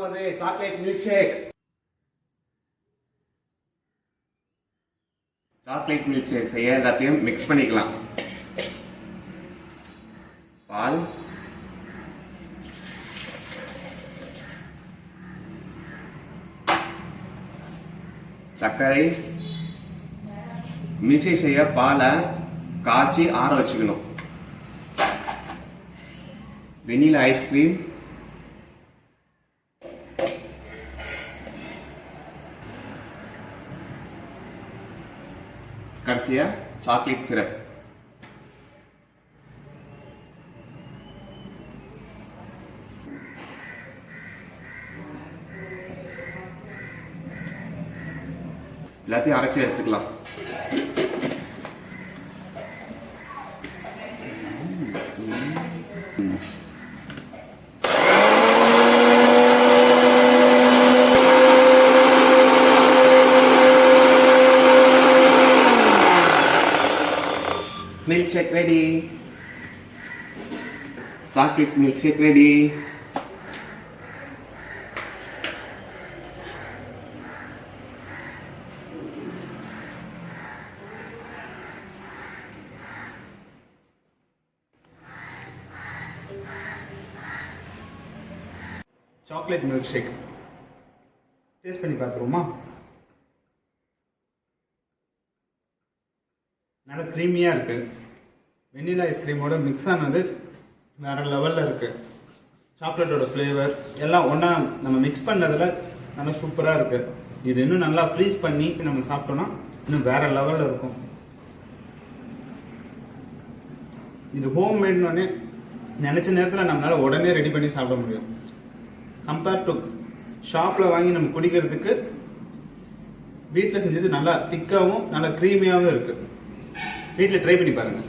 போகுது chocolate milkshake. Chocolate milkshake செய்ய எல்லாத்தையும் மிக்ஸ் பண்ணிக்கலாம். பால், சர்க்கரை, மில்க் ஷேக் செய்ய பாலை காய்ச்சி ஆற வச்சுக்கணும். வெனிலா ஐஸ்கிரீம், கடைசியா சாக்லேட் சிரப். எல்லாத்தையும் அரைச்சி எடுத்துக்கலாம். Milkshake ready. Chocolate milkshake ready. Chocolate milkshake. Taste பண்ணி பார்த்துருவோமா? நல்ல க்ரீமியா இருக்கு. வெனிலா ஐஸ்கிரீமோட மிக்ஸ் ஆனது வேற லெவல்ல இருக்கு. சாக்லேட்டோட ஃப்ளேவர் எல்லாம் ஒண்ணா நம்ம மிக்ஸ் பண்ணதுல நல்லா சூப்பரா இருக்கு. இது இன்னும் நல்லா ஃப்ரீஸ் பண்ணி நம்ம சாப்பிட்டோம்னா இன்னும் வேற லெவல்ல இருக்கும். இது ஹோம் மேட்னோடனே நினைச்ச நேரத்தில் நம்மளால உடனே ரெடி பண்ணி சாப்பிட முடியும். கம்பேர் டு ஷாப்ல வாங்கி நம்ம குடிக்கிறதுக்கு வீட்டில் செஞ்சது நல்லா திக்காவும் நல்லா க்ரீமியாவும் இருக்கு. வீட்டில் ட்ரை பண்ணி பாருங்க.